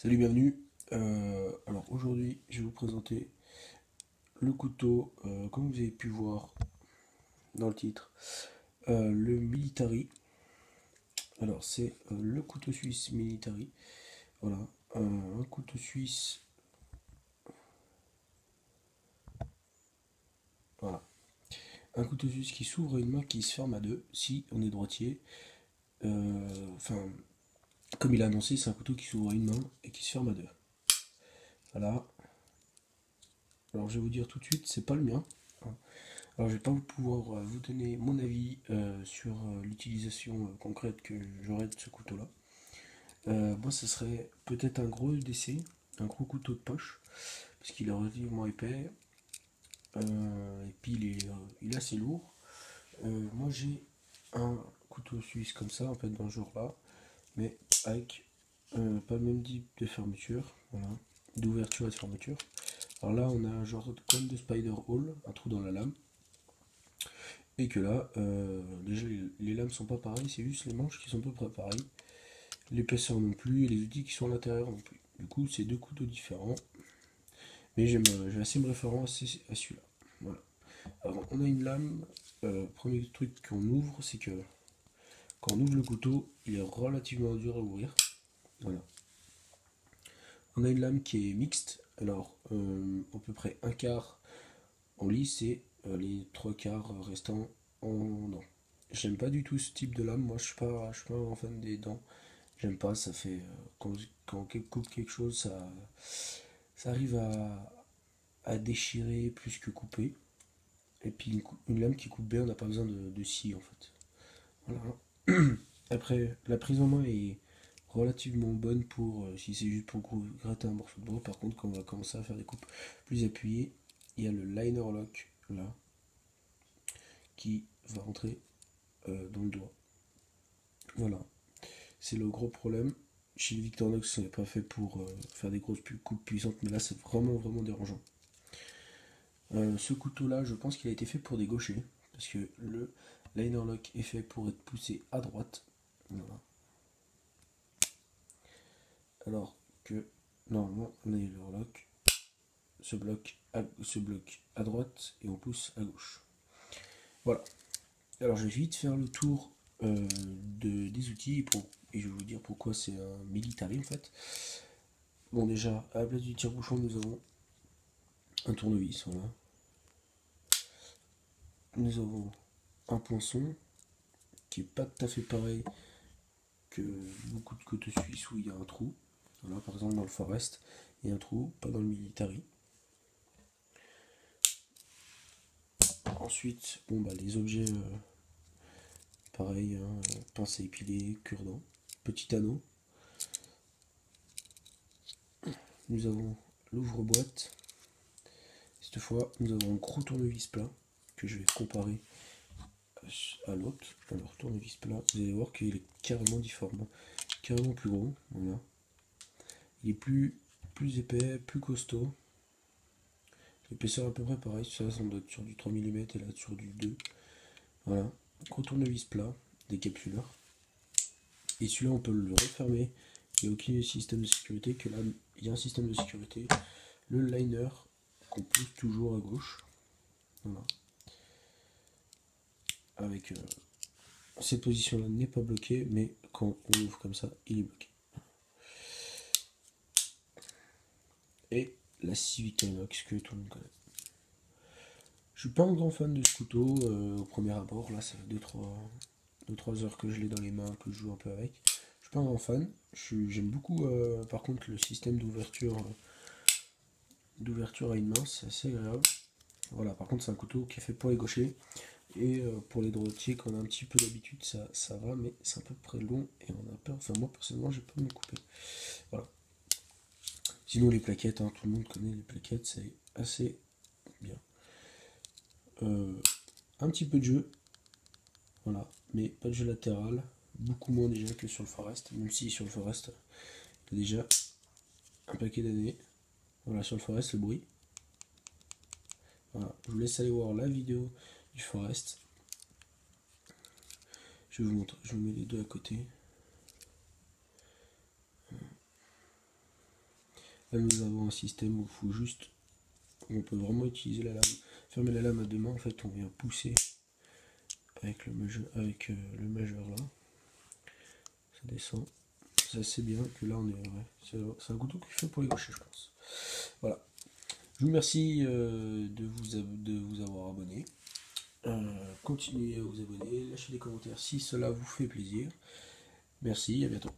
Salut, bienvenue. Alors aujourd'hui, je vais vous présenter le couteau, comme vous avez pu voir dans le titre, le Military. Alors c'est le couteau suisse Military. Voilà, un couteau suisse. Voilà, un couteau suisse qui s'ouvre à une main qui se ferme à deux si on est droitier. Enfin, comme il a annoncé, c'est un couteau qui s'ouvre à une main et qui se ferme à deux. Voilà. Alors je vais vous dire tout de suite, c'est pas le mien. Alors, je vais pas pouvoir vous donner mon avis sur l'utilisation concrète que j'aurais de ce couteau-là. Moi, ce serait peut-être un gros EDC, un gros couteau de poche, parce qu'il est relativement épais, et puis il est assez lourd. Moi, j'ai un couteau suisse comme ça, en fait, dans ce genre-là, mais avec pas le même type de fermeture, voilà, d'ouverture et de fermeture. Alors là, on a un genre comme de spider hole, un trou dans la lame. Et que là, déjà les lames sont pas pareilles, c'est juste les manches qui sont à peu près pareilles. L'épaisseur non plus, et les outils qui sont à l'intérieur non plus. Du coup, c'est deux couteaux différents. Mais j'ai assez me référencer à celui-là. Voilà. Alors, on a une lame. Premier truc qu'on ouvre, c'est que quand on ouvre le couteau, il est relativement dur à ouvrir. Voilà. On a une lame qui est mixte. Alors, à peu près un quart en lisse et les trois quarts restants en dents. J'aime pas du tout ce type de lame. Moi, je suis pas un grand fan des dents. J'aime pas. Ça fait quand on coupe quelque chose, ça arrive à déchirer plus que couper. Et puis une lame qui coupe bien, on n'a pas besoin de scie en fait. Voilà. Après, la prise en main est relativement bonne pour si c'est juste pour gratter un morceau de bois. Par contre, quand on va commencer à faire des coupes plus appuyées, il y a le liner lock là qui va rentrer dans le doigt. Voilà, c'est le gros problème. Chez le Victorinox, ce n'est pas fait pour faire des grosses coupes puissantes, mais là c'est vraiment vraiment dérangeant. Ce couteau-là, je pense qu'il a été fait pour des gauchers, parce que le liner lock est fait pour être poussé à droite. Voilà. Alors que normalement, le liner lock se bloque à droite et on pousse à gauche. Voilà. Alors je vais vite faire le tour des outils et je vais vous dire pourquoi c'est un military en fait. Bon, déjà, à la place du tire-bouchon, nous avons un tournevis. Voilà. Nous avons un poinçon qui est pas tout à fait pareil que beaucoup de couteaux suisses où il y a un trou. Voilà, par exemple dans le Forest, il y a un trou, pas dans le Military. Ensuite, bon bah les objets pareil, hein, pince à épiler, cure-dent, petit anneau. Nous avons l'ouvre-boîte. Cette fois, nous avons un gros tournevis plat que je vais comparer à l'autre. Alors tournevis plat, vous allez voir qu'il est carrément difforme, carrément plus gros. Voilà. Il est plus épais, plus costaud. L'épaisseur à peu près pareil, ça doit être sur du 3 mm et là sur du 2. Voilà. Gros tournevis plat, décapsuleur. Et celui-là on peut le refermer. Il n'y a aucun système de sécurité, que là il y a un système de sécurité. Le liner qu'on pousse toujours à gauche. Voilà. Avec cette position-là n'est pas bloquée, mais quand on ouvre comme ça, il est bloqué. Et la Civic Inox que tout le monde connaît. Je suis pas un grand fan de ce couteau au premier abord. Là, ça fait 2-3 heures que je l'ai dans les mains, que je joue un peu avec. Je suis pas un grand fan. J'aime beaucoup, par contre, le système d'ouverture à une main, c'est assez agréable. Voilà, par contre, c'est un couteau qui est fait pour les gauchers. Et pour les droitiers, quand on a un petit peu d'habitude, ça va, mais c'est à peu près long et on a peur. Enfin, moi personnellement, j'ai peur de me couper. Voilà. Sinon, les plaquettes, hein, tout le monde connaît les plaquettes, c'est assez bien. Un petit peu de jeu, voilà, mais pas de jeu latéral. Beaucoup moins déjà que sur le Forest, même si sur le Forest, il y a déjà un paquet d'années. Voilà, sur le Forest, le bruit. Voilà, je vous laisse aller voir la vidéo du Forest. Je vous montre, je vous mets les deux à côté. Là nous avons un système où il faut juste, on peut vraiment utiliser la lame, fermer la lame à deux mains, en fait on vient pousser avec le majeur là, ça descend, c'est assez bien que là on est, c'est un couteau qui fait pour les gauchers je pense. Voilà, je vous remercie de vous avoir abonné. Continuez à vous abonner, lâchez des commentaires si cela vous fait plaisir. Merci, à bientôt.